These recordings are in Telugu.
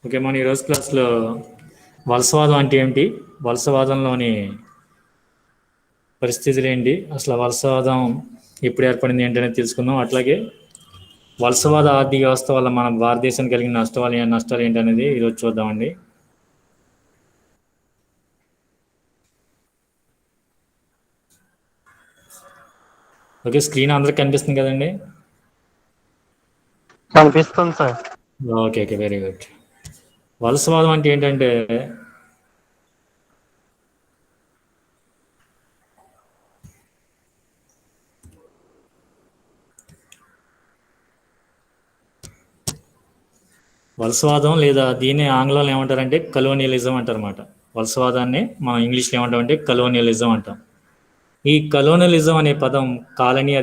ఓకే, మన ఈరోజు క్లాస్లో వలసవాదం అంటే ఏమిటి, వలసవాదంలోని పరిస్థితులు ఏంటి, అసలు వలసవాదం ఎప్పుడు ఏర్పడింది ఏంటనేది తెలుసుకుందాం. అట్లాగే వలసవాద ఆర్థిక వ్యవస్థ వల్ల మన భారతదేశానికి కలిగిన నష్టాలు ఏంటి అనేది ఈరోజు చూద్దామండి. ఓకే, స్క్రీన్ అందరికి కనిపిస్తుంది కదండి? కనిపిస్తుంది sir. Okay okay, very good. వలసవాదం అంటే ఏంటంటే వలసవాదం లేదా దీన్ని ఆంగ్లంలో ఏమంటారంటే కలోనియలిజం అంటారన్నమాట. వలసవాదాన్ని మనం ఇంగ్లీష్లో ఏమంటామంటే కలోనియలిజం అంటాం. ఈ కలోనలిజం అనే పదం కాలనీ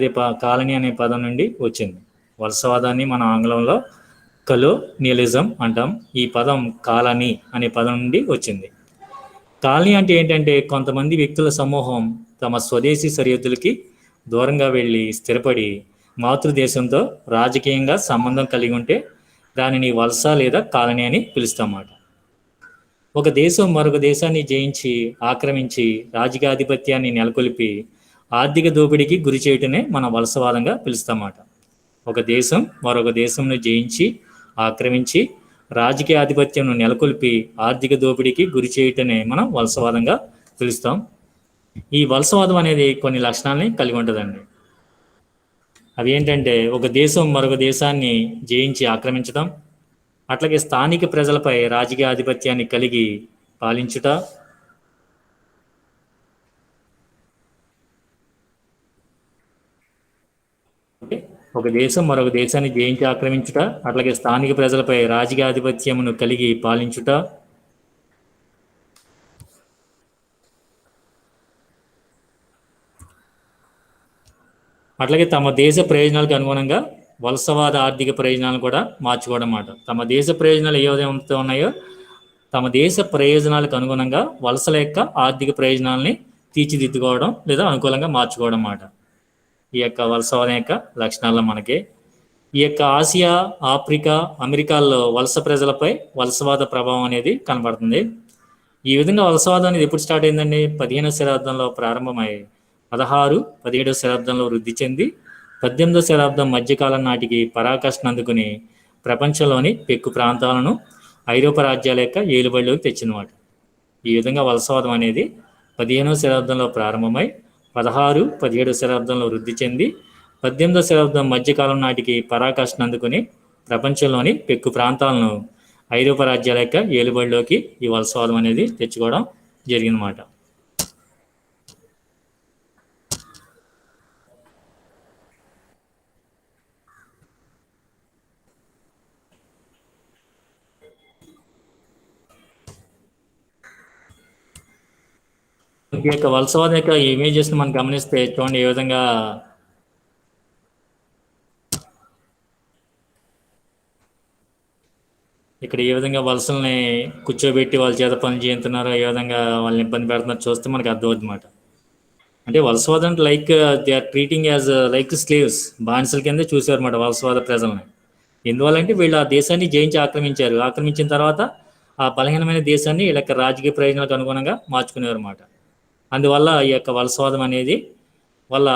అనే పదం నుండి వచ్చింది. వలసవాదాన్ని మన ఆంగ్లంలో కలోనియలిజం అంటాం. ఈ పదం కాలనీ అనే పదం నుండి వచ్చింది. కాలనీ అంటే ఏంటంటే కొంతమంది వ్యక్తుల సమూహం తమ స్వదేశీ సరిహద్దులకి దూరంగా వెళ్ళి స్థిరపడి మాతృదేశంతో రాజకీయంగా సంబంధం కలిగి ఉంటే దానిని వలస లేదా కాలనీ అని పిలుస్తామాట. ఒక దేశం మరొక దేశాన్ని జయించి ఆక్రమించి రాజకీయాధిపత్యాన్ని నెలకొల్పి ఆర్థిక దోపిడీకి గురి చేయటమే మన వలసవాదంగా పిలుస్తామాట. ఒక దేశం మరొక దేశంను జయించి ఆక్రమించి రాజకీయ ఆధిపత్యంను నెలకొల్పి ఆర్థిక దోపిడీకి గురి చేయటమే మనం వలసవాదంగా పిలుస్తాం. ఈ వలసవాదం అనేది కొన్ని లక్షణాలని కలిగి ఉంటుందండి. అవి ఏంటంటే ఒక దేశం మరొక దేశాన్ని జయించి ఆక్రమించడం, అట్లాగే స్థానిక ప్రజలపై రాజకీయ ఆధిపత్యాన్ని కలిగి పాలించుట, ఒక దేశం మరొక దేశాన్ని జయించి ఆక్రమించుట, అట్లాగే స్థానిక ప్రజలపై రాజకీయ ఆధిపత్యమును కలిగి పాలించుట, అట్లాగే తమ దేశ ప్రయోజనాలకు అనుగుణంగా వలసవాద ఆర్థిక ప్రయోజనాలను కూడా మార్చుకోవడం అన్నమాట. తమ దేశ ప్రయోజనాలు ఏవైతే ఉన్నాయో తమ దేశ ప్రయోజనాలకు అనుగుణంగా వలసల యొక్క ఆర్థిక ప్రయోజనాలని తీర్చిదిద్దుకోవడం లేదా అనుకూలంగా మార్చుకోవడం అన్నమాట. ఈ యొక్క వలసవాదం యొక్క లక్షణాల్లో మనకి ఈ యొక్క ఆసియా, ఆఫ్రికా, అమెరికాల్లో వలస ప్రజలపై వలసవాద ప్రభావం అనేది కనబడుతుంది. ఈ విధంగా వలసవాదం అనేది ఎప్పుడు స్టార్ట్ అయిందండి? 15వ శతాబ్దంలో ప్రారంభమై 17వ శతాబ్దంలో వృద్ధి చెంది 18వ శతాబ్దం మధ్యకాలం నాటికి పరాకాష్ఠను అందుకుని ప్రపంచంలోని పెక్కు ప్రాంతాలను ఐరోపా రాజ్యాల యొక్క ఏలుబడిలోకి తెచ్చిందన్నమాట. ఈ విధంగా వలసవాదం అనేది 15వ శతాబ్దంలో ప్రారంభమై 17వ శతాబ్దంలో వృద్ధి చెంది 18వ శతాబ్దం మధ్యకాలం నాటికి పరాకాష్ఠను అందుకుని ప్రపంచంలోని పెక్కు ప్రాంతాలను ఐరోపా రాజ్యాల యొక్క ఏలుబడిలోకి ఈ వలసవాదం అనేది తెచ్చుకోవడం జరిగిందన్నమాట. ఈ యొక్క వలసవాదం యొక్క ఇమేజెస్ని మనం గమనిస్తే చూడండి, ఏ విధంగా ఇక్కడ ఏ విధంగా వలసల్ని కూర్చోబెట్టి వాళ్ళ చేత పని చేస్తున్నారో, ఏ విధంగా వాళ్ళని ఇబ్బంది పెడుతున్నారో చూస్తే మనకు అర్థమవుతుందన్నమాట. అంటే వలసవాదం అంటే they are treating as like slaves, బానిసల కింద చూసేవారన్నమాట వలసవాద ప్రజల్ని. ఎందువల్లంటే వీళ్ళు ఆ దేశాన్ని జయించి ఆక్రమించారు. ఆక్రమించిన తర్వాత ఆ బలహీనమైన దేశాన్ని వీళ్ళ యొక్క రాజకీయ ప్రయోజనాలకు అనుగుణంగా మార్చుకునేవారు అన్నమాట. అందువల్ల ఈ యొక్క వలసవాదం అనేది వల్ల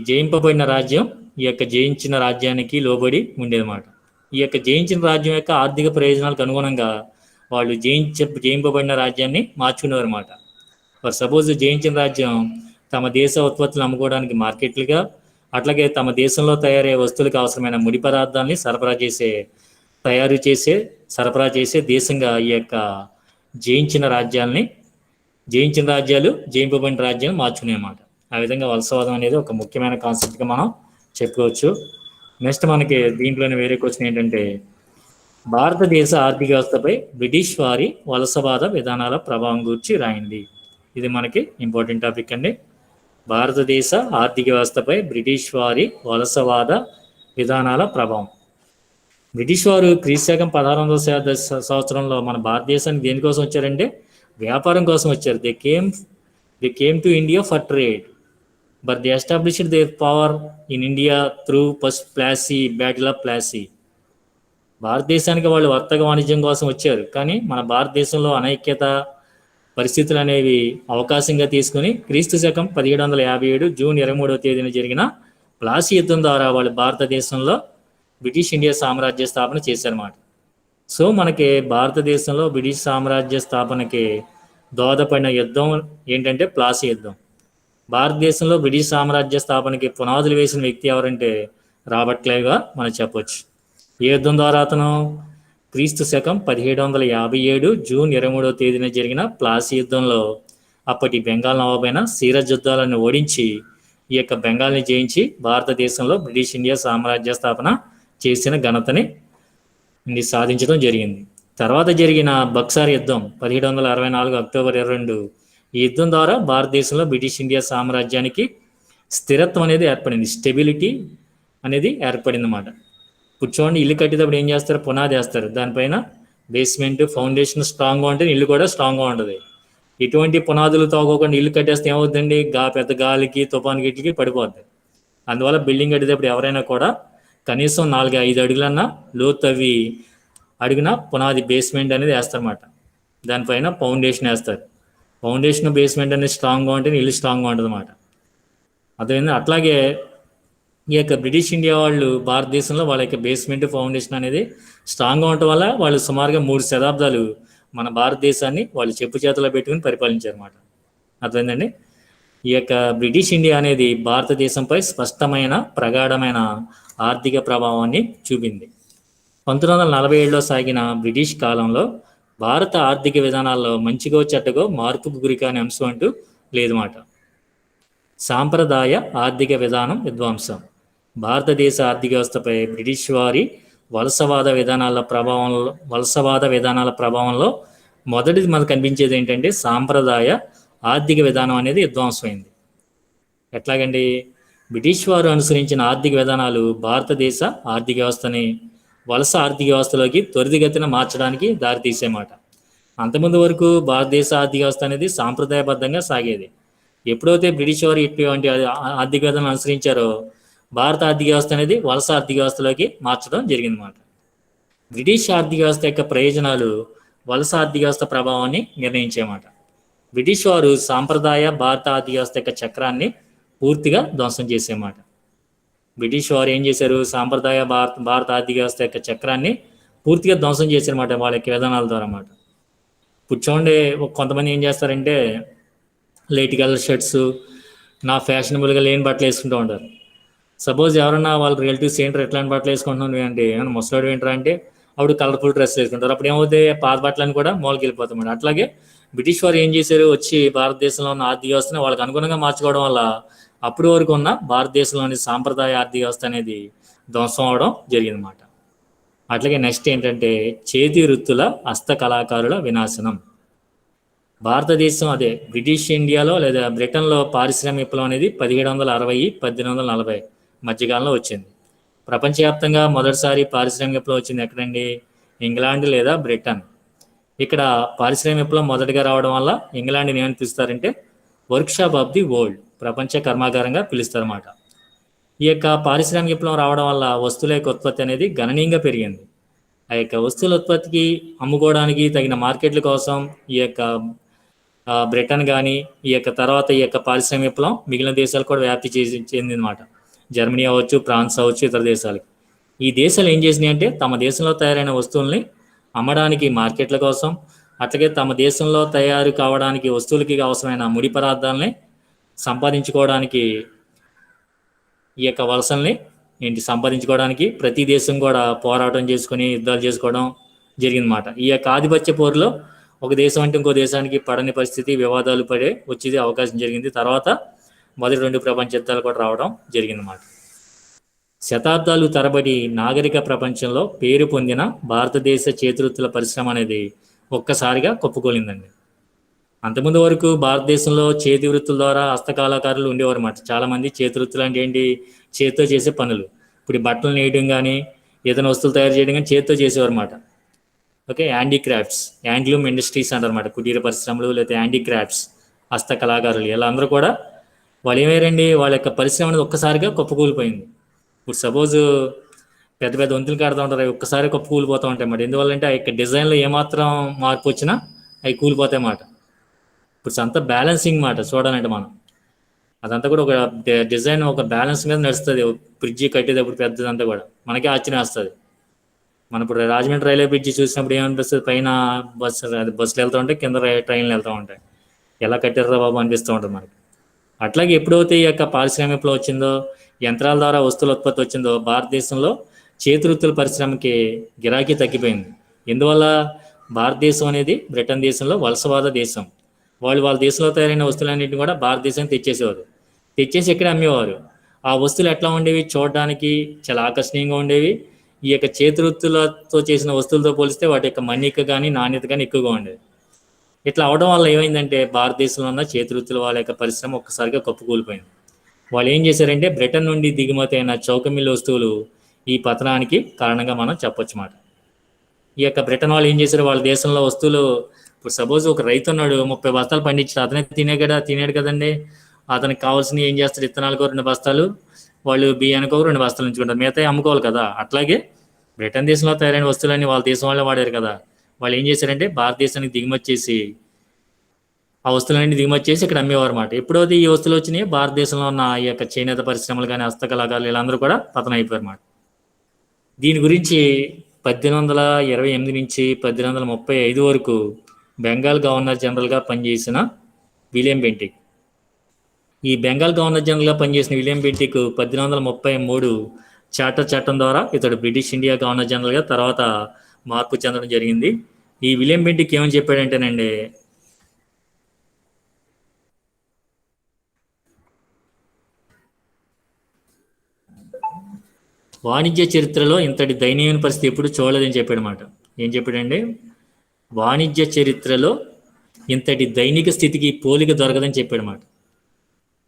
జయింపబడిన రాజ్యం ఈ యొక్క జయించిన రాజ్యానికి లోబడి ఉండేదన్నమాట. ఈ యొక్క జయించిన రాజ్యం యొక్క ఆర్థిక ప్రయోజనాలకు అనుగుణంగా వాళ్ళు జయింపబడిన రాజ్యాన్ని మార్చుకునేవారు అన్నమాట. ఫర్ సపోజ్ జయించిన రాజ్యం తమ దేశ ఉత్పత్తులు అమ్ముకోవడానికి మార్కెట్లుగా, అట్లాగే తమ దేశంలో తయారయ్యే వస్తువులకు అవసరమైన ముడి పదార్థాలని సరఫరా చేసే దేశంగా ఈ యొక్క జయించిన రాజ్యాలు జయింపబడిన రాజ్యాలు మార్చుకునే అన్నమాట. ఆ విధంగా వలసవాదం అనేది ఒక ముఖ్యమైన కాన్సెప్ట్గా మనం చెప్పుకోవచ్చు. నెక్స్ట్ మనకి దీంట్లోనే వేరే క్వశ్చన్ ఏంటంటే భారతదేశ ఆర్థిక వ్యవస్థపై బ్రిటిష్ వారి వలసవాద విధానాల ప్రభావం గురించి రాయండి. ఇది మనకి ఇంపార్టెంట్ టాపిక్ అండి. భారతదేశ ఆర్థిక వ్యవస్థపై బ్రిటిష్ వారి వలసవాద విధానాల ప్రభావం. బ్రిటిష్ వారు క్రీస్తుశకం 1600వ సంవత్సరంలో మన భారతదేశానికి దేనికోసం వచ్చారంటే వ్యాపారం కోసం వచ్చారు. They came to India for trade, but they established there power in India through first battle of Plassey. భారతదేశానికి వాళ్ళు వర్తక వాణిజ్యం కోసం వచ్చారు, కానీ మన భారతదేశంలో అనైక్యత పరిస్థితులు అనేవి అవకాశంగా తీసుకుని క్రీస్తు శకం 1757 జూన్ 23వ తేదీన జరిగిన ప్లాసీ యుద్ధం ద్వారా వాళ్ళు భారతదేశంలో బ్రిటిష్ ఇండియా సామ్రాజ్య స్థాపన చేశారన్నమాట. సో మనకి భారతదేశంలో బ్రిటిష్ సామ్రాజ్య స్థాపనకి దోహదపడిన యుద్ధం ఏంటంటే ప్లాసీ యుద్ధం. భారతదేశంలో బ్రిటిష్ సామ్రాజ్య స్థాపనకి పునాదులు వేసిన వ్యక్తి ఎవరంటే రాబర్ట్ క్లైవ్గా మనం చెప్పొచ్చు. ఈ యుద్ధం ద్వారా అతను క్రీస్తు శకం 1757 జూన్ 23వ తేదీన జరిగిన ప్లాసీ యుద్ధంలో అప్పటి బెంగాల్ నవాబైన సిరాజ్ యుద్ధాలను ఓడించి ఈ యొక్క బెంగాల్ని జయించి భారతదేశంలో బ్రిటిష్ ఇండియా సామ్రాజ్య స్థాపన చేసిన ఘనతని సాధించడం జరిగింది. తర్వాత జరిగిన బక్సార్ యుద్ధం 1764 అక్టోబర్ 22, ఈ యుద్ధం ద్వారా భారతదేశంలో బ్రిటిష్ ఇండియా సామ్రాజ్యానికి స్థిరత్వం అనేది ఏర్పడింది, స్టెబిలిటీ అనేది ఏర్పడింది అన్నమాట. కూర్చోండి, ఇల్లు కట్టేటప్పుడు ఏం చేస్తారు? పునాది వేస్తారు, దానిపైన బేస్మెంట్ ఫౌండేషన్ స్ట్రాంగ్గా ఉంటే ఇల్లు కూడా స్ట్రాంగ్గా ఉంటుంది. ఎటువంటి పునాదులు తోగకుండా ఇల్లు కట్టేస్తే ఏమవుతుందండి? పెద్ద గాలికి తుఫాను గిట్లకి పడిపోద్ది. అందువల్ల బిల్డింగ్ కట్టేటప్పుడు ఎవరైనా కూడా కనీసం 4-5 అడుగులన్నా లోతు తవ్వి అడుగున పునాది బేస్మెంట్ అనేది వేస్తారన్నమాట. దానిపైన ఫౌండేషన్ వేస్తారు. ఫౌండేషన్ బేస్మెంట్ అనేది స్ట్రాంగ్గా ఉంటే ఇల్లు స్ట్రాంగ్గా ఉంటుంది అన్నమాట. అదేవిధంగా అట్లాగే ఈ యొక్క బ్రిటిష్ ఇండియా వాళ్ళు భారతదేశంలో వాళ్ళ యొక్క బేస్మెంట్ ఫౌండేషన్ అనేది స్ట్రాంగ్గా ఉండటం వల్ల వాళ్ళు సుమారుగా 3 శతాబ్దాలు మన భారతదేశాన్ని వాళ్ళు చెప్పు చేతిలో పెట్టుకుని పరిపాలించారు అన్నమాట. అర్థమైందండి? ఈ యొక్క బ్రిటిష్ ఇండియా అనేది భారతదేశంపై స్పష్టమైన ప్రగాఢమైన ఆర్థిక ప్రభావాన్ని చూపింది. 1947లో సాగిన బ్రిటిష్ కాలంలో భారత ఆర్థిక విధానాల్లో మంచిగో చెడ్డగో మార్పుకు గురికాని అంశం అంటూ లేదన్నమాట. సాంప్రదాయ ఆర్థిక విధానం విధ్వంసం. భారతదేశ ఆర్థిక వ్యవస్థపై బ్రిటిష్ వారి వలసవాద విధానాల ప్రభావంలో మొదటిది మనకు కనిపించేది ఏంటంటే సాంప్రదాయ ఆర్థిక విధానం అనేది విధ్వంసమైంది. ఎట్లాగండి? బ్రిటిష్ వారు అనుసరించిన ఆర్థిక విధానాలు భారతదేశ ఆర్థిక వ్యవస్థని వలస ఆర్థిక వ్యవస్థలోకి త్వరితగతిన మార్చడానికి దారితీసేమాట. అంతకుముందు వరకు భారతదేశ ఆర్థిక వ్యవస్థ అనేది సాంప్రదాయబద్ధంగా సాగేది. ఎప్పుడైతే బ్రిటిష్ వారు ఇటువంటి ఆర్థిక విధానం అనుసరించారో భారత ఆర్థిక వ్యవస్థ అనేది వలస ఆర్థిక వ్యవస్థలోకి మార్చడం జరిగిందన్నమాట. బ్రిటిష్ ఆర్థిక వ్యవస్థ యొక్క ప్రయోజనాలు వలస ఆర్థిక వ్యవస్థ ప్రభావాన్ని నిర్ణయించేమాట. బ్రిటిష్ వారు సాంప్రదాయ భారత ఆర్థిక వ్యవస్థ యొక్క చక్రాన్ని పూర్తిగా ధ్వంసం చేసేమాట. బ్రిటిష్ వారు ఏం చేశారు? సాంప్రదాయ భారత ఆర్థిక వ్యవస్థ యొక్క చక్రాన్ని పూర్తిగా ధ్వంసం చేశారన్నమాట వాళ్ళ యొక్క విధానాల ద్వారా అన్నమాట. ఇప్పుడు చూడండి, కొంతమంది ఏం చేస్తారంటే లైట్ కలర్ షర్ట్స్, ఫ్యాషనబుల్గా లేని బట్టలు వేసుకుంటూ ఉంటారు. సపోజ్ ఎవరన్నా వాళ్ళ రిలేటివ్స్ ఏంటారు ఎట్లాంటి బట్టలు వేసుకుంటున్నాను అంటే, ఏమన్నా ముసలాడు ఏంటారా అంటే అప్పుడు కలర్ఫుల్ డ్రెస్ వేసుకుంటారు. అప్పుడు ఏమవుతాయి? పాత బట్టలను కూడా మూలకి వెళ్ళిపోతాయి. అట్లాగే బ్రిటిష్ వారు ఏం చేశారు? వచ్చి భారతదేశంలో ఉన్న ఆర్థిక వ్యవస్థను వాళ్ళకి అనుగుణంగా మార్చుకోవడం వల్ల అప్పటి వరకు ఉన్న భారతదేశంలోని సాంప్రదాయ ఆర్థిక వ్యవస్థ అనేది ధ్వంసం అవడం జరిగిందన్నమాట. అట్లాగే నెక్స్ట్ ఏంటంటే చేతి వృత్తుల హస్తకళాకారుల వినాశనం. భారతదేశం అదే బ్రిటిష్ ఇండియాలో లేదా బ్రిటన్లో పారిశ్రామిక విప్లవం అనేది 1760-1840 మధ్యకాలంలో వచ్చింది. ప్రపంచవ్యాప్తంగా మొదటిసారి పారిశ్రామిక విప్లవం వచ్చింది ఎక్కడండి? ఇంగ్లాండ్ లేదా బ్రిటన్. ఇక్కడ పారిశ్రామిక విప్లవం మొదటిగా రావడం వల్ల ఇంగ్లాండ్ని ఏమని పిలుస్తారంటే వర్క్షాప్ ఆఫ్ ది వరల్డ్, ప్రపంచ కర్మాగారంగా పిలుస్తారన్నమాట. ఈ యొక్క పారిశ్రామిక విప్లవం రావడం వల్ల వస్తువుల యొక్క ఉత్పత్తి అనేది గణనీయంగా పెరిగింది. ఆ యొక్క వస్తువుల ఉత్పత్తికి అమ్ముకోవడానికి తగిన మార్కెట్ల కోసం ఈ యొక్క బ్రిటన్ కానీ ఈ యొక్క తర్వాత ఈ యొక్క పారిశ్రామిక విప్లవం మిగిలిన దేశాలు కూడా వ్యాప్తి చెందిందన్నమాట. జర్మనీ అవ్వచ్చు, ఫ్రాన్స్ అవ్వచ్చు, ఇతర దేశాలకి. ఈ దేశాలు ఏం చేసినాయి అంటే తమ దేశంలో తయారైన వస్తువుల్ని అమ్మడానికి మార్కెట్ల కోసం, అట్లాగే తమ దేశంలో తయారు కావడానికి వస్తువులకి అవసరమైన ముడి పదార్థాలని సంపాదించుకోవడానికి ఈ యొక్క వలసల్ని సంపాదించుకోవడానికి ప్రతి దేశం కూడా పోరాటం చేసుకొని యుద్ధాలు చేసుకోవడం జరిగిందన్నమాట. ఈ యొక్క ఆధిపత్య పోరులో ఒక దేశం అంటే ఇంకో దేశానికి పడని పరిస్థితి, వివాదాలు వచ్చేది అవకాశం జరిగింది. తర్వాత మొదటి 2 ప్రపంచ యుద్ధాలు కూడా రావడం జరిగిందన్నమాట. శతాబ్దాలు తరబడి నాగరిక ప్రపంచంలో పేరు పొందిన భారతదేశ చేతివృత్తుల పరిశ్రమ అనేది ఒక్కసారిగా కుప్పకూలిందండి. అంతకుముందు వరకు భారతదేశంలో చేతి వృత్తుల ద్వారా హస్తకళాకారులు ఉండేవారు అన్నమాట. చాలామంది చేతి వృత్తులు అంటే ఏంటి? చేతితో చేసే పనులు. ఇప్పుడు బట్టలు నేయడం కానీ ఏదైనా వస్తువులు తయారు చేయడం కానీ చేతితో చేసేవారు అన్నమాట. ఓకే, హ్యాండీక్రాఫ్ట్స్, హ్యాండ్లూమ్ ఇండస్ట్రీస్ అంటారన్నమాట. కుటీర పరిశ్రమలు లేదా హ్యాండీక్రాఫ్ట్స్, హస్తకళాకారులు ఇలా అందరూ కూడా వాళ్ళు ఏమయ్యారండి? వాళ్ళ యొక్క పరిశ్రమ అనేది ఒక్కసారిగా కుప్పకూలిపోయింది. ఇప్పుడు సపోజ్ పెద్ద పెద్ద వంతులు కడతా ఉంటారు, అవి ఒక్కసారి కప్పు కూలిపోతూ ఉంటాయి అన్నమాట. ఎందువల్లంటే ఆ యొక్క డిజైన్లో ఏమాత్రం మార్పు వచ్చినా అవి కూలిపోతాయి అన్నమాట. ఇప్పుడు అంతా బ్యాలెన్సింగ్ మాట చూడాలంటే మనం, అదంతా కూడా ఒక డిజైన్, ఒక బ్యాలెన్స్ మీద నడుస్తుంది. బ్రిడ్జి కట్టేటప్పుడు పెద్దదంతా కూడా మనకే ఆశ్చర్యం వస్తుంది. మనం ఇప్పుడు రాజమండ్రి రైల్వే బ్రిడ్జి చూసినప్పుడు ఏమనిపిస్తుంది, పైన బస్సులు వెళ్తూ ఉంటాయి, కింద ట్రైన్లు వెళ్తూ ఉంటాయి, ఎలా కట్టారా బాబు అనిపిస్తూ ఉంటుంది మనకి. అట్లాగే ఎప్పుడైతే ఈ యొక్క పారిశ్రామికలో వచ్చిందో, యంత్రాల ద్వారా వస్తువుల ఉత్పత్తి వచ్చిందో, భారతదేశంలో చేతివృత్తుల పరిశ్రమకి గిరాకీ తగ్గిపోయింది. ఎందువల్ల? భారతదేశం అనేది బ్రిటన్ దేశంలో వలసవాద దేశం. వాళ్ళు వాళ్ళ దేశంలో తయారైన వస్తువులన్నింటినీ కూడా భారతదేశానికి తెచ్చేసేవారు, తెచ్చేసి ఇక్కడ అమ్మేవారు. ఆ వస్తువులు ఎట్లా ఉండేవి? చూడడానికి చాలా ఆకర్షణీయంగా ఉండేవి. ఈ యొక్క చేతివృత్తులతో చేసిన వస్తువులతో పోలిస్తే వాటి యొక్క మన్నిక కానీ నాణ్యత కానీ ఎక్కువగా ఉండేది. ఇట్లా అవడం వల్ల ఏమైందంటే భారతదేశంలో ఉన్న చేతివృత్తుల వాళ్ళ యొక్క పరిశ్రమ ఒక్కసారిగా కప్పుకూలిపోయింది. వాళ్ళు ఏం చేశారంటే బ్రిటన్ నుండి దిగుమతి అయిన చౌక మిల్లు వస్తువులు ఈ పతనానికి కారణంగా మనం చెప్పొచ్చు మాట. ఈ యొక్క బ్రిటన్ వాళ్ళు ఏం చేశారు, వాళ్ళ దేశంలో వస్తువులు, ఇప్పుడు సపోజ్ ఒక రైతు ఉన్నాడు, 30 బస్తాలు పండించాడు, అతనే తినేడు కదండి. అతనికి కావాల్సినవి ఏం చేస్తారు, విత్తనాలకు 2 బస్తాలు, వాళ్ళు బియ్యానికి 2 బస్తాలు ఉంచుకుంటారు, మిగతా అమ్ముకోవాలి కదా. అట్లాగే బ్రిటన్ దేశంలో తయారైన వస్తువులన్నీ వాళ్ళ దేశం వాళ్ళే వాడారు కదా. వాళ్ళు ఏం చేశారంటే భారతదేశానికి దిగుమతి చేసి ఆ వస్తువులన్నీ దిగుమతి చేసి ఇక్కడ అమ్మేవారు అన్నమాట. ఎప్పుడైతే ఈ వస్తువులు వచ్చినాయి, భారతదేశంలో ఉన్న ఈ యొక్క చేనేత పరిశ్రమలు కానీ, హస్తకళాకారులు వీళ్ళందరూ కూడా పతనం అయిపోయారు అన్నమాట. దీని గురించి 1828 నుంచి 1835 వరకు బెంగాల్ గవర్నర్ జనరల్గా పనిచేసిన విలియం బెంటిక్, ఈ బెంగాల్ గవర్నర్ జనరల్గా పనిచేసిన విలియం బెంటిక్ 1833 చార్టర్ చట్టం ద్వారా ఇతడు బ్రిటిష్ ఇండియా గవర్నర్ జనరల్గా తర్వాత మార్పు చెందడం జరిగింది. ఈ విలియం బెంటిక్ ఏమని చెప్పాడంటేనండి, వాణిజ్య చరిత్రలో ఇంతటి దయనీయమైన పరిస్థితి ఎప్పుడు చూడలేదని చెప్పాడనమాట. ఏం చెప్పాడండి, వాణిజ్య చరిత్రలో ఇంతటి దైనిక స్థితికి పోలిక దొరకదని చెప్పాడనమాట.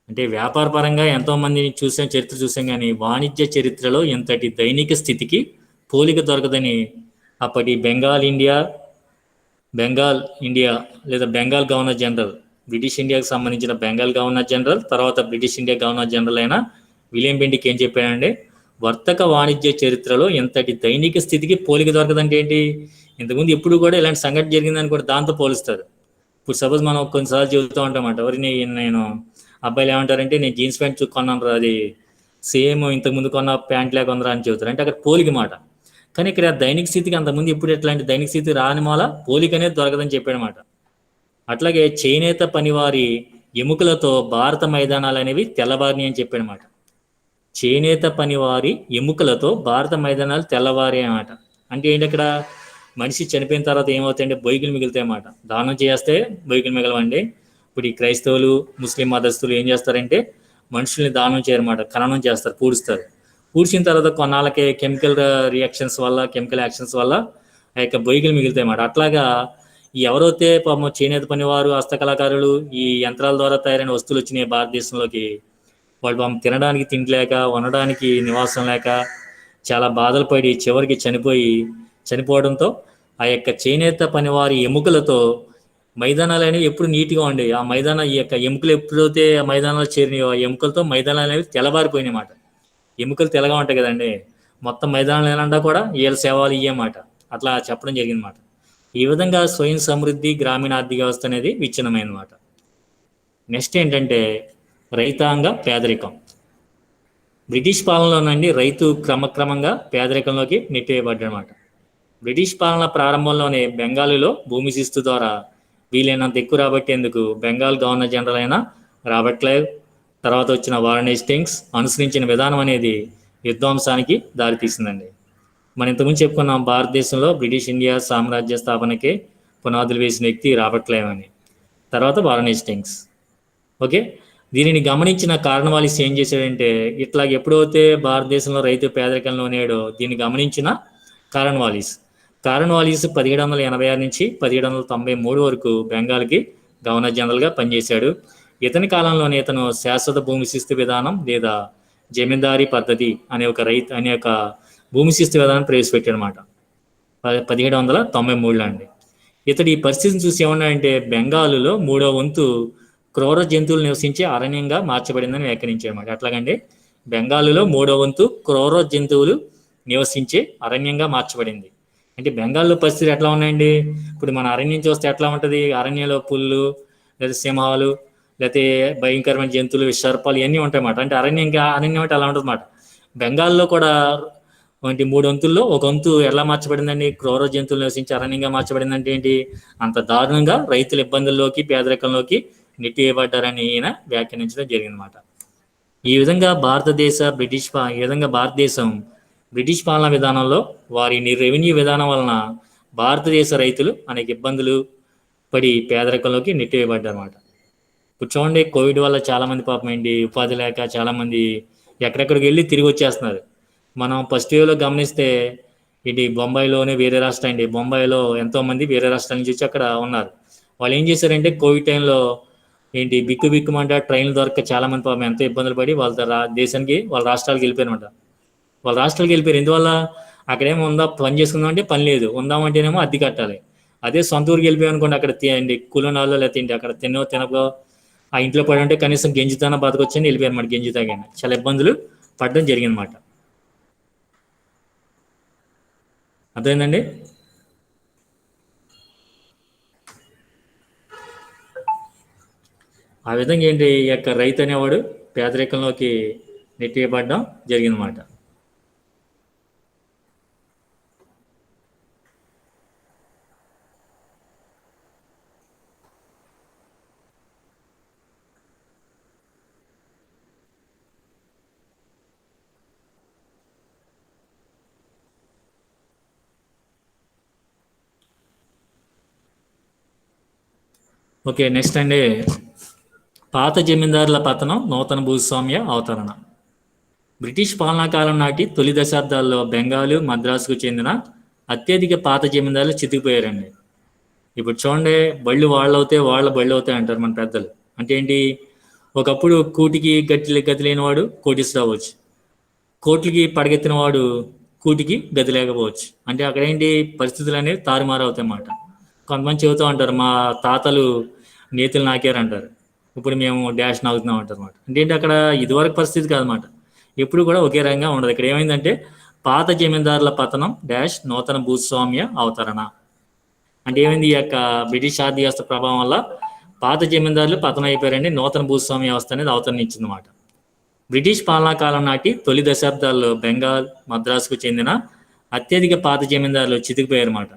అంటే వ్యాపార పరంగా ఎంతోమందిని చూసాం, చరిత్ర చూసాం, కానీ వాణిజ్య చరిత్రలో ఇంతటి దైనిక స్థితికి పోలిక దొరకదని అప్పటి బెంగాల్ ఇండియా లేదా బెంగాల్ గవర్నర్ జనరల్, బ్రిటిష్ ఇండియాకి సంబంధించిన బెంగాల్ గవర్నర్ జనరల్, తర్వాత బ్రిటిష్ ఇండియా గవర్నర్ జనరల్ అయిన విలియం బెంటిక్ ఏం చెప్పాడంటే, వర్తక వాణిజ్య చరిత్రలో ఎంతటి దైనిక స్థితికి పోలిక దొరకదంటే ఏంటి, ఇంతకుముందు ఎప్పుడు కూడా ఇలాంటి సంఘటన జరిగిందని కూడా దాంతో పోలుస్తారు. ఇప్పుడు సపోజ్ మనం కొన్నిసార్లు చెబుతూ ఉంటామాట, ఎవరి నేను అబ్బాయిలు ఏమంటారంటే, నేను జీన్స్ ప్యాంట్ కొన్నాను రా, అది సేమ్ ఇంతకుముందు కొన్న ప్యాంట్ లేక ఉందిరా అని చెబుతారు. అంటే అక్కడ పోలిక మాట. కానీ ఇక్కడ దైనిక స్థితికి అంతకుముందు ఎప్పుడు ఎట్లాంటి దైనిక స్థితి రాని మూల పోలిక అనేది దొరకదని చెప్పాడనమాట. అట్లాగే చేనేత పనివారి ఎముకలతో భారత మైదానాలు అనేవి తెల్లవారిని అని చెప్పాడనమాట. చేనేత పనివారి ఎముకలతో భారత మైదానాలు తెల్లవారి అన్నమాట. అంటే ఏంటి, అక్కడ మనిషి చనిపోయిన తర్వాత ఏమవుతాయంటే బొయ్యిలు మిగులుతాయి అన్నమాట. దానం చేస్తే బొయ్యిలు మిగలవండి. ఇప్పుడు ఈ క్రైస్తవులు, ముస్లిం మతస్థులు ఏం చేస్తారంటే మనుషుల్ని దానం చేయరన్నమాట, ఖననం చేస్తారు, పూడుస్తారు. పూడ్చిన తర్వాత కొన్నాళ్ళకి కెమికల్ రియాక్షన్స్ వల్ల, కెమికల్ యాక్షన్స్ వల్ల ఆ యొక్క బొయ్యిలు మిగులుతాయి అన్నమాట. అట్లాగా ఎవరైతే పాపం చేనేత పనివారు, హస్తకళాకారులు ఈ యంత్రాల ద్వారా తయారైన వస్తువులు వచ్చినాయి భారతదేశంలోకి, వాళ్ళు పాపం తినడానికి తిండి లేక, ఉండడానికి నివాసం లేక చాలా బాధలు పడి చివరికి చనిపోవడంతో ఆ యొక్క చేనేత పనివారి ఎముకలతో మైదానాలు అనేవి ఎప్పుడు నీట్గా ఉండేవి. ఆ ఈ యొక్క ఎముకలు ఎప్పుడైతే ఆ మైదానాలు చేరినాయో, ఆ ఎముకలతో మైదానాలు అనేవి తెల్లబారిపోయినాయి మాట. ఎముకలు తెల్లగా ఉంటాయి కదండి, మొత్తం మైదానాలు ఏనండా కూడా ఏళ్ళ సేవలు ఇయ్యమాట. అట్లా చెప్పడం జరిగిందన్నమాట. ఈ విధంగా స్వయం సమృద్ధి, గ్రామీణ ఆర్థిక వ్యవస్థ అనేది విచ్ఛిన్నమైనమాట. నెక్స్ట్ ఏంటంటే రైతాంగ పేదరికం. బ్రిటిష్ పాలనలో నుండి రైతు క్రమక్రమంగా పేదరికంలోకి నెట్టివేయబడ్డాడనమాట. బ్రిటిష్ పాలన ప్రారంభంలోనే బెంగాలులో భూమి శిస్తు ద్వారా వీలైనంత ఎక్కువ రాబట్టేందుకు బెంగాల్ గవర్నర్ జనరల్ అయిన రాబర్ట్ క్లైవ్, తర్వాత వచ్చిన వారన్ హేస్టింగ్స్ అనుసరించిన విధానం అనేది విధ్వంసానికి దారితీసిందండి. మనం ఇంతకుముందు చెప్పుకున్నాం, భారతదేశంలో బ్రిటిష్ ఇండియా సామ్రాజ్య స్థాపనకి పునాదులు వేసిన వ్యక్తి రాబర్ట్ క్లైవ్ అని, తర్వాత వారన్ హేస్టింగ్స్. ఓకే, దీనిని గమనించిన కార్న్వాలిస్ ఏం చేశాడంటే, ఇట్లా ఎప్పుడైతే భారతదేశంలో రైతు పేదరికంలో ఉన్నాడో దీన్ని గమనించిన కార్న్వాలిస్ 1786 నుంచి 1793 వరకు బెంగాల్కి గవర్నర్ జనరల్గా పనిచేశాడు. ఇతని కాలంలోనే ఇతను శాశ్వత భూమి శిస్తు విధానం లేదా జమీందారీ పద్ధతి అనే ఒక భూమి శిస్తు విధానం ప్రవేశపెట్టాడు అనమాట 1793లో అండి. ఇతడు ఈ పరిస్థితిని చూసి ఏమన్నాడంటే, బెంగాలులో 3వ వంతు క్రూర జంతువులు నివసించే అరణ్యంగా మార్చబడిందని వ్యాఖ్యానించాడు అనమాట. ఎట్లాగండి, బెంగాలులో 3వ వంతు క్రూర జంతువులు నివసించే అరణ్యంగా మార్చబడింది. అంటే బెంగాల్లో పరిస్థితులు ఎట్లా ఉన్నాయండి? ఇప్పుడు మన అరణ్యం చూస్తే ఎట్లా ఉంటుంది? అరణ్యంలో పుల్లు, లేదా సింహాలు, లేకపోతే భయంకరమైన జంతువులు, సర్పాలు ఇవన్నీ ఉంటాయన్నమాట. అంటే అరణ్యం అంటే అలా ఉంటుంది అన్నమాట. బెంగాల్లో కూడా వంటి 3 వంతుల్లో ఒక వంతు ఎలా మార్చబడిందండి? క్రూర జంతువులు నివసించే అరణ్యంగా మార్చబడిందంటే ఏంటి? అంత దారుణంగా రైతుల ఇబ్బందుల్లోకి, పేదరికంలోకి నెట్టివేయబడ్డారని ఈయన వ్యాఖ్యానించడం జరిగిందన్నమాట. ఈ విధంగా భారతదేశం బ్రిటిష్ పాలనా విధానంలో వారి రెవెన్యూ విధానం వలన భారతదేశ రైతులు అనేక ఇబ్బందులు పడి పేదరికంలోకి నెట్టివేయబడ్డారు అన్నమాట. ఇప్పుడు చూడండి, కోవిడ్ వల్ల చాలామంది పాపం ఏంటి ఉపాధి లేక చాలామంది ఎక్కడెక్కడికి వెళ్ళి తిరిగి వచ్చేస్తున్నారు. మనం ఫస్ట్ వేవ్లో గమనిస్తే ఇది బొంబాయిలోనే వేరే రాష్ట్రం అండి. బొంబాయిలో ఎంతోమంది వేరే రాష్ట్రాల నుంచి వచ్చి అక్కడ ఉన్నారు. వాళ్ళు ఏం చేశారంటే కోవిడ్ టైంలో ఏంటి బిక్కుమంట ట్రైన్లు దొరక్క చాలామంది పాపం ఎంతో ఇబ్బందులు పడి వాళ్ళ దేశానికి వాళ్ళ రాష్ట్రాలకు వెళ్ళిపోయారన్నమాట. వాళ్ళ రాష్ట్రాలకు వెళ్ళిపోయారు. ఎందువల్ల? అక్కడేమో ఉందా పని చేసుకుందాం అంటే పని లేదు, ఉందామంటేనేమో అద్దె కట్టాలి. అదే సొంత ఊరికి వెళ్ళిపోయాం అనుకోండి, అక్కడ కూలనాల్లో లేకపోతే అక్కడ తినకో ఆ ఇంట్లో పడి ఉంటే కనీసం గెంజితోన బతకొచ్చని వెళ్ళిపోయారు అన్నమాట. గెంజి తాగాను చాలా ఇబ్బందులు పడడం జరిగిందన్నమాట. అర్థమైందండి? ఆ విధంగా ఏంటి ఈ యొక్క రైతు అనేవాడు పేదరికంలోకి నెట్టివేయబడడం జరిగిందన్నమాట. ఓకే, నెక్స్ట్ అండి, పాత జమీందారుల పతనం, నూతన భూస్వామ్య అవతరణ. బ్రిటిష్ పాలనా కాలం నాటి తొలి దశాబ్దాల్లో బెంగాలు, మద్రాసుకు చెందిన అత్యధిక పాత జమీందారులు చితికిపోయారండి. ఇప్పుడు చూడండి, బళ్ళు వాళ్ళ బళ్ళు అవుతాయి అంటారు మన పెద్దలు. అంటే ఏంటి? ఒకప్పుడు కూటికి గతి లేనివాడు కోటీశ్వరుడు అవ్వచ్చు, కోట్లకి పడగెత్తిన వాడు కూటికి గతి లేకపోవచ్చు. అంటే అక్కడ ఏంటి పరిస్థితులు అనేవి తారుమారు అవుతాయి అన్నమాట. కొంతమంది చెబుతూ ఉంటారు, మా తాతలు నేతులు నాకారంటారు, ఇప్పుడు మేము డాష్ నాగుతున్నాం అంటారు అనమాట. అంటే ఏంటి అక్కడ ఇదివరకు పరిస్థితి కాదన్నమాట, ఎప్పుడు కూడా ఒకే రకంగా ఉండదు. ఇక్కడ ఏమైందంటే పాత జమీందారుల పతనం డాష్ నూతన భూస్వామ్య అవతరణ. అంటే ఏమైంది? ఈ యొక్క బ్రిటిష్ ఆర్థిక వ్యవస్థ ప్రభావం వల్ల పాత జమీందారులు పతనం అయిపోయారండి, నూతన భూస్వామ్య వ్యవస్థ అనేది అవతరణ ఇచ్చిందన్నమాట. బ్రిటిష్ పాలనా కాలం నాటి తొలి దశాబ్దాల్లో బెంగాల్, మద్రాసుకు చెందిన అత్యధిక పాత జమీందారులు చితికిపోయారన్నమాట.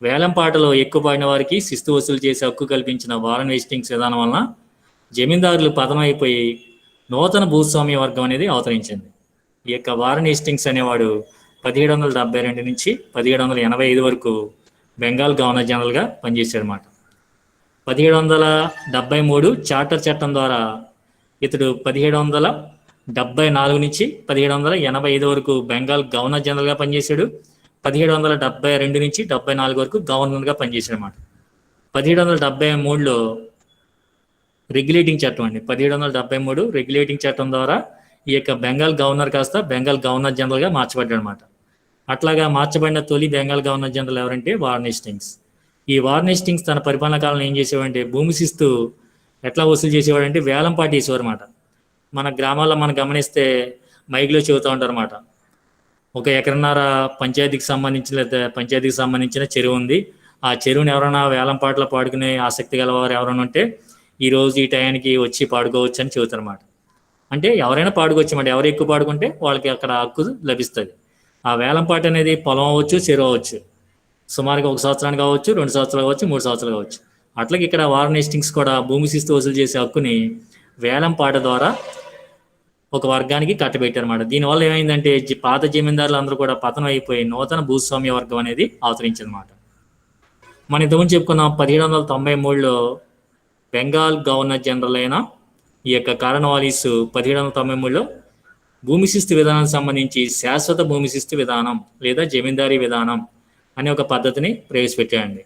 వేలంపాటలో ఎక్కువ పడిన వారికి శిస్తు వసూలు చేసే హక్కు కల్పించిన వారన్ హేస్టింగ్స్ విధానం వలన జమీందారులు పతనం అయిపోయి నూతన భూస్వామ్య వర్గం అనేది అవతరించింది. ఈ యొక్క వారన్ హేస్టింగ్స్ అనేవాడు 1772 నుంచి 1785 వరకు బెంగాల్ గవర్నర్ జనరల్గా పనిచేశాడు అన్నమాట. 1773 చార్టర్ చట్టం ద్వారా ఇతడు 1774 నుంచి 1785 వరకు బెంగాల్ గవర్నర్ జనరల్గా పనిచేశాడు. 1772 నుంచి 74 వరకు గవర్నర్గా పనిచేశాడు అన్నమాట. 1773లో రెగ్యులేటింగ్ చట్టం అండి, 1773 రెగ్యులేటింగ్ చట్టం ద్వారా ఈ యొక్క బెంగాల్ గవర్నర్ కాస్త బెంగాల్ గవర్నర్ జనరల్గా మార్చబడ్డాడు అనమాట. అట్లాగా మార్చబడిన తొలి బెంగాల్ గవర్నర్ జనరల్ ఎవరంటే వారన్ హేస్టింగ్స్. ఈ వారన్ హేస్టింగ్స్ తన పరిపాలన కాలంలో ఏం చేసేవాడంటే భూమి శిస్తు ఎట్లా వసూలు చేసేవాడంటే వేలం పాట వేసేవారు అనమాట. మన గ్రామాల్లో మనం గమనిస్తే మైక్లో చెబుతూ ఉంటారు అనమాట, ఒక ఎకరన్నర పంచాయతీకి సంబంధించిన చెరువు ఉంది, ఆ చెరువుని ఎవరైనా వేలం పాటలో పాడుకునే ఆసక్తి గలవారు ఎవరైనా ఉంటే ఈరోజు ఈ టయానికి వచ్చి పాడుకోవచ్చు అని చెబుతారు అనమాట. అంటే ఎవరైనా పాడుకోవచ్చు అన్నమాట, ఎవరు ఎక్కువ పాడుకుంటే వాళ్ళకి అక్కడ హక్కు లభిస్తుంది. ఆ వేలం పాట అనేది పొలం అవ్వచ్చు, చెరువు అవ్వచ్చు, సుమారుగా 1 సంవత్సరానికి కావచ్చు, 2 సంవత్సరాలు కావచ్చు, 3 సంవత్సరాలు కావచ్చు. అట్లాగే ఇక్కడ వారన్ హేస్టింగ్స్ కూడా భూమి శిస్తు వసూలు చేసే హక్కుని వేలం పాట ద్వారా ఒక వర్గానికి కట్టబెట్టారన్నమాట. దీనివల్ల ఏమైందంటే పాత జమీందారులు అందరూ కూడా పతనం అయిపోయి నూతన భూస్వామ్య వర్గం అనేది అవతరించిందన్నమాట. మనం ఇంతకుముందు చెప్పుకున్నాం, 1793లో బెంగాల్ గవర్నర్ జనరల్ అయిన ఈ యొక్క కారణవాలీస్ 1793లో భూమి శిస్తు విధానానికి సంబంధించి శాశ్వత భూమి శిస్తు విధానం లేదా జమీందారీ విధానం అనే ఒక పద్ధతిని ప్రవేశపెట్టాయండి.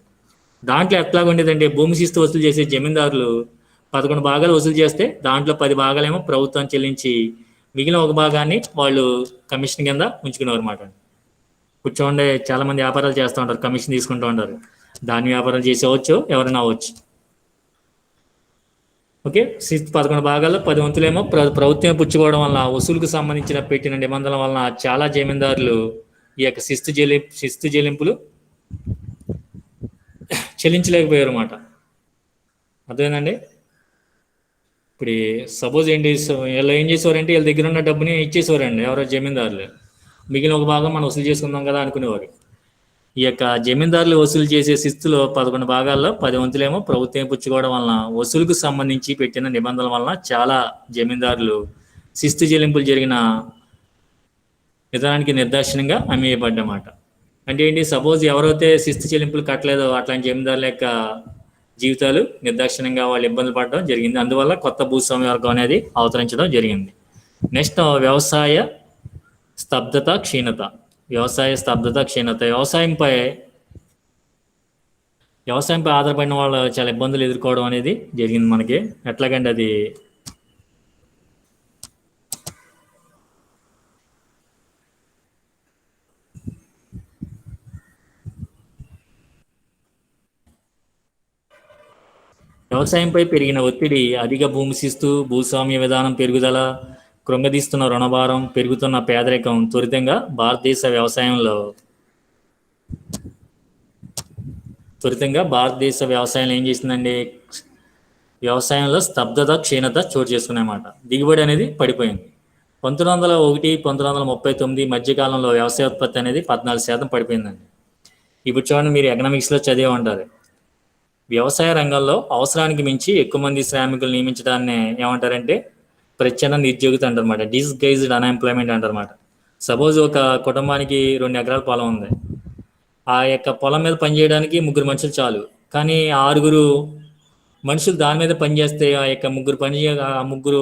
దాంట్లో ఎట్లాగా ఉండేదంటే భూమి శిస్తు వసూలు చేసే జమీందారులు 11 భాగాలు వసూలు చేస్తే దాంట్లో 10 భాగాలేమో ప్రభుత్వం చెల్లించి మిగిలిన ఒక భాగాన్ని వాళ్ళు కమిషన్ కింద ఉంచుకునేవారు అనమాట. కూర్చోండి, చాలా మంది వ్యాపారాలు చేస్తూ ఉంటారు, కమిషన్ తీసుకుంటూ ఉంటారు. దాని వ్యాపారం చేసేవచ్చు, ఎవరైనా అవ్వచ్చు. ఓకే, 11 భాగాల్లో 10 వంతులేమో ప్రభుత్వం పుచ్చుకోవడం వల్ల వసూలుకు సంబంధించిన పెట్టిన నిబంధనల వలన చాలా జమీందారులు ఈ యొక్క శిస్తు చెల్లింపులు చెల్లించలేకపోయారు అన్నమాట. అర్థమైందండి? ఇప్పుడు సపోజ్ ఏంటి, వీళ్ళు ఏం చేసేవారంటే వీళ్ళ దగ్గర ఉన్న డబ్బుని ఇచ్చేసేవారండి ఎవరో జమీందారులు. మిగిలిన ఒక భాగం మనం వసూలు చేసుకుందాం కదా అనుకునేవారు. ఈ యొక్క జమీందారులు వసూలు చేసే శిస్తులో 11 భాగాల్లో 10 వంతులేమో ప్రభుత్వం పుచ్చుకోవడం వలన వసూలుకు సంబంధించి పెట్టిన నిబంధనల వలన చాలా జమీందారులు శిస్తు చెల్లింపులు జరిగిన విధానానికి నిర్దాక్షిణ్యంగా అమ్మేయబడ్డమాట. అంటే ఏంటి, సపోజ్ ఎవరైతే శిస్తు చెల్లింపులు కట్టలేదో అట్లాంటి జమీందారుల యొక్క జీవితాలు నిర్దాక్షిణ్యంగా వాళ్ళు ఇబ్బందులు పడడం జరిగింది. అందువల్ల కొత్త భూస్వామ్య వర్గం అనేది అవతరించడం జరిగింది. నెక్స్ట్ స్తబ్దత క్షీణత వ్యవసాయ స్తబ్దత క్షీణత వ్యవసాయంపై ఆధారపడిన వాళ్ళు చాలా ఇబ్బందులు ఎదుర్కోవడం అనేది జరిగింది మనకి. ఎట్లాగంటే అది వ్యవసాయంపై పెరిగిన ఒత్తిడి, అధిక భూమి శిస్తు, భూస్వామ్య విధానం పెరుగుదల, కృంగదీస్తున్న రుణభారం, పెరుగుతున్న పేదరికం త్వరితంగా భారతదేశ వ్యవసాయంలో ఏం చేసిందండి, వ్యవసాయంలో స్తబ్దత క్షీణత చోటు చేసుకున్నాయన్నమాట. దిగుబడి అనేది పడిపోయింది. 1901 1939 మధ్యకాలంలో వ్యవసాయ ఉత్పత్తి అనేది 14% పడిపోయిందండి. ఇప్పుడు చూడండి, మీరు ఎకనామిక్స్లో చదివే ఉంటారు. వ్యవసాయ రంగంలో అవసరానికి మించి ఎక్కువ మంది శ్రామికులు నియమించడాన్ని ఏమంటారంటే ప్రచ్ఛన్న నిరుద్యోగిత అంటారన్నమాట. డిస్గైజ్డ్ అన్ఎంప్లాయ్మెంట్ అంటారన్నమాట. సపోజ్ ఒక కుటుంబానికి 2 ఎకరాల పొలం ఉంది. ఆ యొక్క పొలం మీద పనిచేయడానికి 3 మనుషులు చాలు. కానీ 6 మనుషులు దాని మీద పనిచేస్తే ఆ యొక్క ముగ్గురు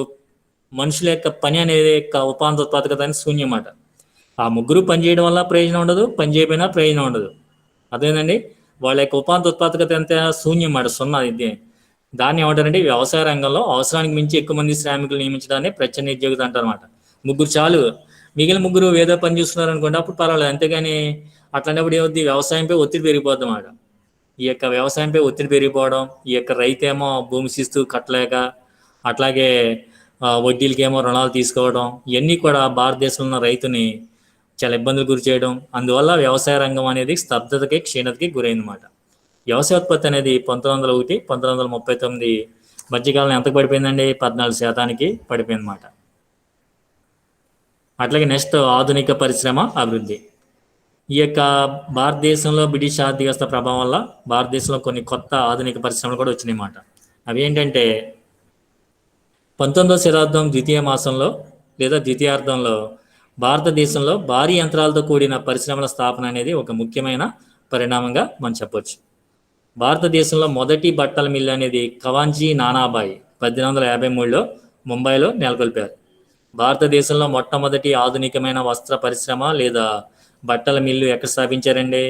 మనుషుల యొక్క పని అనేది ఉత్పాదకత అని శూన్యమాట. ఆ 3 పని చేయడం వల్ల ప్రయోజనం ఉండదు, పని చేయకపోయినా ప్రయోజనం ఉండదు. అదేనండి, వాళ్ళ యొక్క ఉత్పాదకత ఎంత శూన్యం మాట, 0. ఇది దాన్ని ఏమంటారంటే వ్యవసాయ రంగంలో అవసరానికి మించి ఎక్కువ మంది శ్రామికులు నియమించడాన్ని ప్రచ్ఛన్న నిరుద్యోగిత అంటారన్నమాట. 3 చాలు, మిగిలిన 3 ఏదో పని చూస్తున్నారు అనుకోండి, అప్పుడు పర్వాలేదు. అంతేగాని అట్లాంటప్పుడు ఏమవుద్ది, వ్యవసాయంపై ఒత్తిడి పెరిగిపోద్ది అన్నమాట. ఈ యొక్క వ్యవసాయంపై ఒత్తిడి పెరిగిపోవడం, ఈ యొక్క రైతేమో భూమి శిస్తు కట్టలేక, అట్లాగే వడ్డీలకేమో రుణాలు తీసుకోవడం, ఇవన్నీ కూడా భారతదేశంలో ఉన్న రైతుని చాలా ఇబ్బందులు గురి చేయడం. అందువల్ల వ్యవసాయ రంగం అనేది స్తబ్దతకి క్షీణతకి గురైందన్నమాట. వ్యవసాయ ఉత్పత్తి అనేది 1901 1939 మధ్యకాలంలో ఎంత పడిపోయిందండి, 14% పడిపోయిందన్నమాట. అట్లాగే నెక్స్ట్ ఆధునిక పరిశ్రమ అభివృద్ధి. ఈ యొక్క భారతదేశంలో బ్రిటిష్ ఆర్థిక వ్యవస్థ ప్రభావం వల్ల భారతదేశంలో కొన్ని కొత్త ఆధునిక పరిశ్రమలు కూడా వచ్చినాయి అన్నమాట. అవి ఏంటంటే 19వ శతాబ్దం ద్వితీయార్థంలో భారతదేశంలో భారీ యంత్రాలతో కూడిన పరిశ్రమల స్థాపన అనేది ఒక ముఖ్యమైన పరిణామంగా మనం చెప్పొచ్చు. భారతదేశంలో మొదటి బట్టల మిల్లు అనేది కవాంజీ నానాబాయి 1853లో ముంబైలో నెలకొల్పారు. భారతదేశంలో మొట్టమొదటి ఆధునికమైన వస్త్ర పరిశ్రమ లేదా బట్టల మిల్లు ఎక్కడ స్థాపించారండి,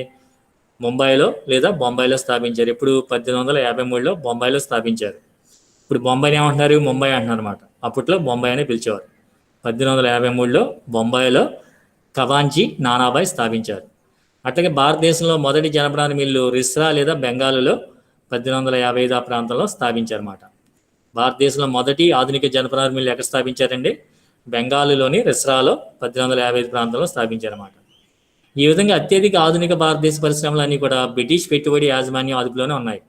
ముంబైలో లేదా బొంబాయిలో స్థాపించారు. ఇప్పుడు 1853లో బొంబాయిలో స్థాపించారు. ఇప్పుడు బొంబాయిని ఏమంటున్నారు, ముంబై అంటున్నారు అన్నమాట. అప్పట్లో బొంబాయి అని పిలిచేవారు. 1853లో బొంబాయిలో కవాంజీ నానాబాయ్ స్థాపించారు. అట్లాగే భారతదేశంలో మొదటి జనపనార మిల్లు రిస్రా లేదా బెంగాలులో 1855 ఆ ప్రాంతంలో స్థాపించారన్నమాట. భారతదేశంలో మొదటి ఆధునిక జనపనార మిల్లు ఎక్కడ స్థాపించారండి, బెంగాలులోని రిస్రాలో 1855 ప్రాంతంలో స్థాపించారన్నమాట. ఈ విధంగా అత్యధిక ఆధునిక భారతదేశ పరిశ్రమలు అన్నీ కూడా బ్రిటిష్ పెట్టుబడి యాజమాన్యం అదుపులోనే ఉన్నాయి.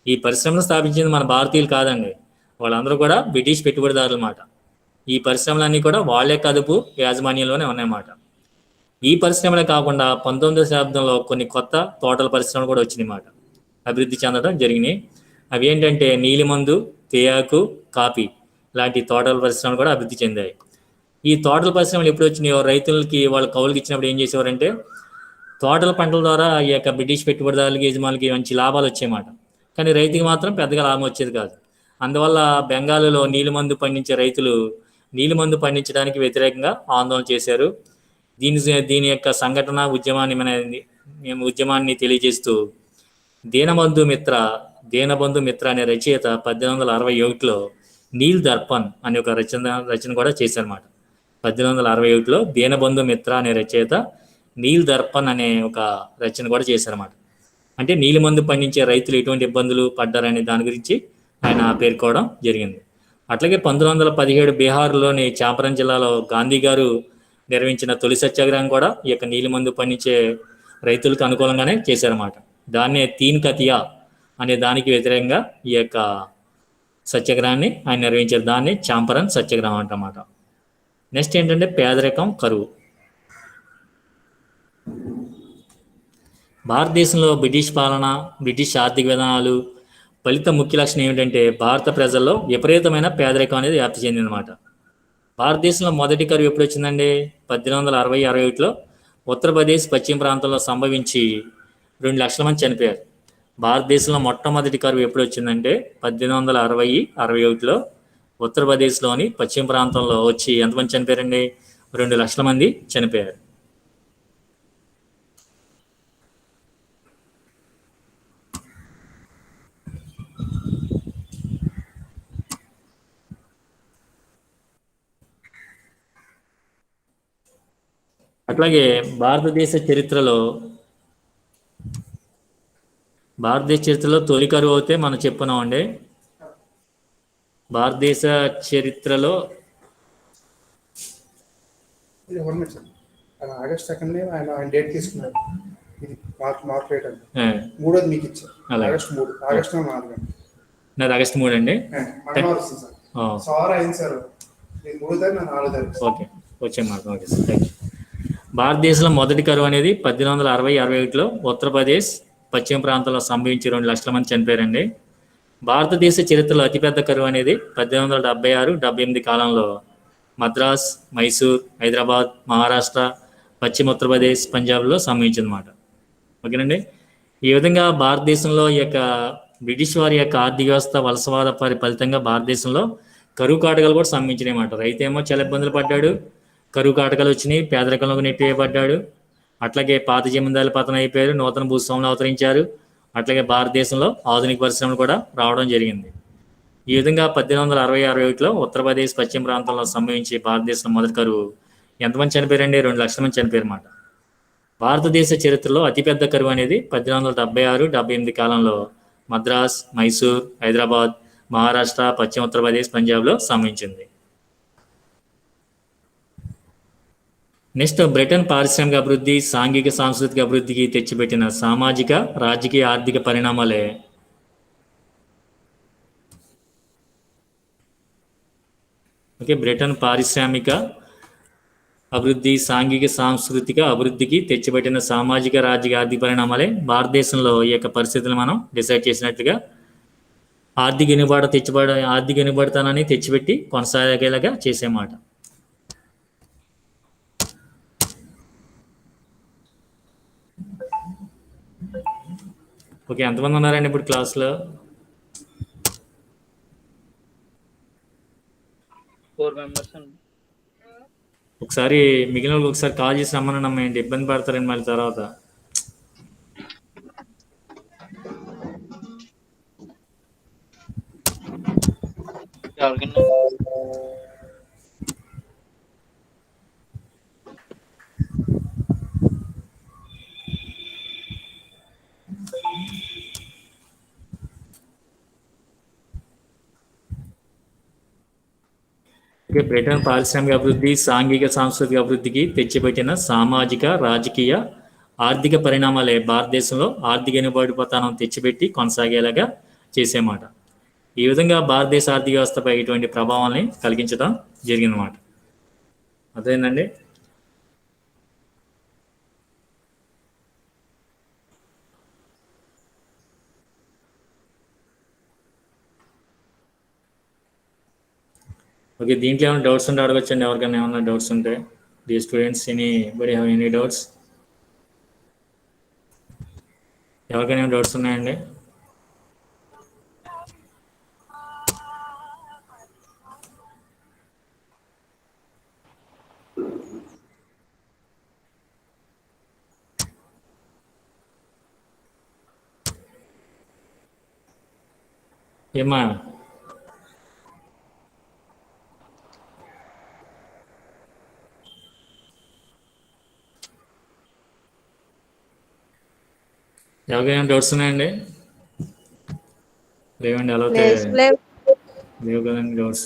ఈ పరిశ్రమను స్థాపించింది మన భారతీయులు కాదండి, వాళ్ళందరూ కూడా బ్రిటిష్ పెట్టుబడిదారులు అన్నమాట. ఈ పరిశ్రమలన్నీ కూడా వాళ్ళ యొక్క అదుపు యాజమాన్యంలోనే ఉన్నాయన్నమాట. ఈ పరిశ్రమలే కాకుండా 19వ శతాబ్దంలో కొన్ని కొత్త తోటల పరిశ్రమలు కూడా వచ్చినాయన్నమాట, అభివృద్ధి చెందడం జరిగినాయి. అవి ఏంటంటే నీలిమందు, తేయాకు, కాఫీ లాంటి తోటల పరిశ్రమలు కూడా అభివృద్ధి చెందాయి. ఈ తోటల పరిశ్రమలు ఎప్పుడు వచ్చినాయో రైతులకి వాళ్ళ కౌలుకి ఇచ్చినప్పుడు ఏం చేసేవారంటే తోటల పంటల ద్వారా ఈ యొక్క బ్రిటిష్ పెట్టుబడిదారులకి యజమానులకి మంచి లాభాలు వచ్చాయన్నమాట. కానీ రైతుకి మాత్రం పెద్దగా లాభం వచ్చేది కాదు. అందువల్ల బెంగాల్లో నీలిమందు పండించే రైతులు నీలిమందు పండించడానికి వ్యతిరేకంగా ఆందోళన చేశారు. దీని యొక్క సంఘటన ఉద్యమాన్ని తెలియజేస్తూ దీనబంధు మిత్ర అనే రచయిత 1861లో నీల్ దర్పణ్ అనే ఒక రచన కూడా చేశారన్నమాట. 1861లో దీనబంధు మిత్ర అనే రచయిత నీల్ దర్పణ్ అనే ఒక రచన కూడా చేశారన్నమాట. అంటే నీలిమందు పండించే రైతులు ఎటువంటి ఇబ్బందులు పడ్డారనే దాని గురించి ఆయన పేర్కోవడం జరిగింది. అట్లాగే 1917 బీహార్లోని చాంపరన్ జిల్లాలో గాంధీ గారు నిర్వహించిన తొలి సత్యాగ్రహం కూడా ఈ యొక్క నీలిమందు పండించే రైతులకు అనుకూలంగానే చేశారన్నమాట. దాన్నే తీన్ కతియా అనే దానికి వ్యతిరేకంగా ఈ యొక్క సత్యాగ్రహాన్ని ఆయన నిర్వహించారు. దాన్ని చాంపరన్ సత్యాగ్రహం అంటమాట. నెక్స్ట్ ఏంటంటే పేదరికం, కరువు. భారతదేశంలో బ్రిటిష్ పాలన, బ్రిటిష్ ఆర్థిక విధానాలు ఫలిత ముఖ్య లక్షణం ఏమిటంటే భారత ప్రజల్లో విపరీతమైన పేదరికం అనేది వ్యాప్తి చెందిందన్నమాట. భారతదేశంలో మొదటి కరువు ఎప్పుడు వచ్చిందండి? 1860-61లో ఉత్తరప్రదేశ్ పశ్చిమ ప్రాంతంలో సంభవించి 2 లక్షల మంది చనిపోయారు. భారతదేశంలో మొట్టమొదటి కరువు ఎప్పుడు వచ్చిందంటే 1860-61లో ఉత్తరప్రదేశ్లోని పశ్చిమ ప్రాంతంలో వచ్చి ఎంతమంది చనిపోయారండి? 2 లక్షల మంది చనిపోయారు. అట్లాగే భారతదేశ చరిత్రలో తొలి కరువు అయితే మనం చెప్పుకున్నామండి. భారతదేశ చరిత్రలో ఆగస్ట్ 2 ఆయన డేట్ తీసుకున్నారు. ఇది మార్క్ రేట్ అండి. మూడోది మీకు ఇచ్చారు. ఆగస్ట్ 3 ఆగస్ట్ 4 నాది ఆగస్ట్ 3 అండి. సార్ అయింది సార్. ఇది 3 తారీఖు 4 తారీఖు. ఓకే, వచ్చే మాట. Okay sir, thank you. భారతదేశంలో మొదటి కరువు అనేది 1860-61లో ఉత్తరప్రదేశ్ పశ్చిమ ప్రాంతంలో సంభవించి 2 లక్షల మంది చనిపోయారండి. భారతదేశ చరిత్రలో అతిపెద్ద కరువు అనేది 1876-78 కాలంలో మద్రాస్, మైసూర్, హైదరాబాద్, మహారాష్ట్ర, పశ్చిమ ఉత్తరప్రదేశ్, పంజాబ్లో సంభవించిందన్నమాట. ఓకేనండి. ఈ విధంగా భారతదేశంలో ఈ యొక్క బ్రిటిష్ వారి యొక్క ఆర్థిక వ్యవస్థ వలసవాద ఫలితంగా భారతదేశంలో కరువు కాటకాలు కూడా సంభవించినాయి అన్నమాట. రైతు ఏమో చాలా ఇబ్బందులు పడ్డాడు, కరువు కాటకాలు వచ్చినాయి, పేదరికంలోకి నెట్టివేయబడ్డాడు. అట్లాగే పాత జమీందారులు పతనం అయిపోయారు, నూతన భూస్వాములు అవతరించారు. అట్లాగే భారతదేశంలో ఆధునిక పరిశ్రమలు కూడా రావడం జరిగింది. ఈ విధంగా 1860-61లో ఉత్తరప్రదేశ్ పశ్చిమ ప్రాంతంలో సంభవించి భారతదేశంలో మొదటి కరువు ఎంతమంది చనిపోయారండి? 2 లక్షల మంది చనిపోయారు అన్నమాట. భారతదేశ చరిత్రలో అతిపెద్ద కరువు అనేది 1876-78 కాలంలో మద్రాస్, మైసూర్, హైదరాబాద్, మహారాష్ట్ర, పశ్చిమ ఉత్తరప్రదేశ్, పంజాబ్లో సంభవించింది. నెక్స్ట్, బ్రిటన్ పారిశ్రామిక అభివృద్ధి, సాంఘిక సాంస్కృతిక అభివృద్ధికి తెచ్చిపెట్టిన సామాజిక, రాజకీయ, ఆర్థిక పరిణామాలే బ్రిటన్ పారిశ్రామిక అభివృద్ధి, సాంఘిక సాంస్కృతిక అభివృద్ధికి తెచ్చిపెట్టిన సామాజిక, రాజకీయ, ఆర్థిక పరిణామాలే భారతదేశంలో ఈ యొక్క పరిస్థితులు మనం డిసైడ్ చేసినట్లుగా ఆర్థిక ఎనుబడతనాన్ని తెచ్చిపెట్టి కొనసాగేలాగా చేసేమాట. ఓకే, ఎంతమంది ఉన్నారండి ఇప్పుడు క్లాస్లో? 4 మెంబర్స్ అండి. ఒకసారి మిగిలిన వాళ్ళకి ఒకసారి కాల్ చేసి రమ్మని అమ్మాయండి, ఇబ్బంది పడతారండి మళ్ళీ తర్వాత. బ్రిటన్ పారిశ్రామిక అభివృద్ధి, సాంఘిక సాంస్కృతిక అభివృద్ధికి తెచ్చిపెట్టిన సామాజిక, రాజకీయ, ఆర్థిక పరిణామాలే భారతదేశంలో ఆర్థిక ఎనుబడిపోతానం తెచ్చిపెట్టి కొనసాగేలాగా చేసేమాట. ఈ విధంగా భారతదేశ ఆర్థిక వ్యవస్థపై ఇటువంటి ప్రభావాన్ని కలిగించడం జరిగిందన్నమాట. అదేంటండి. ఓకే, దీంట్లో ఏమైనా డౌట్స్ ఉంటే అడగచ్చండి. ఎవరికైనా ఏమైనా డౌట్స్ ఉంటే the students, anybody have any doubts? ఎవరికైనా ఏమైనా డౌట్స్ ఉన్నాయండి? ఏమా ఎవరికైనా డౌట్స్ ఉన్నాయండి? లేవండి, అలా లేవు కదండి డౌట్స్.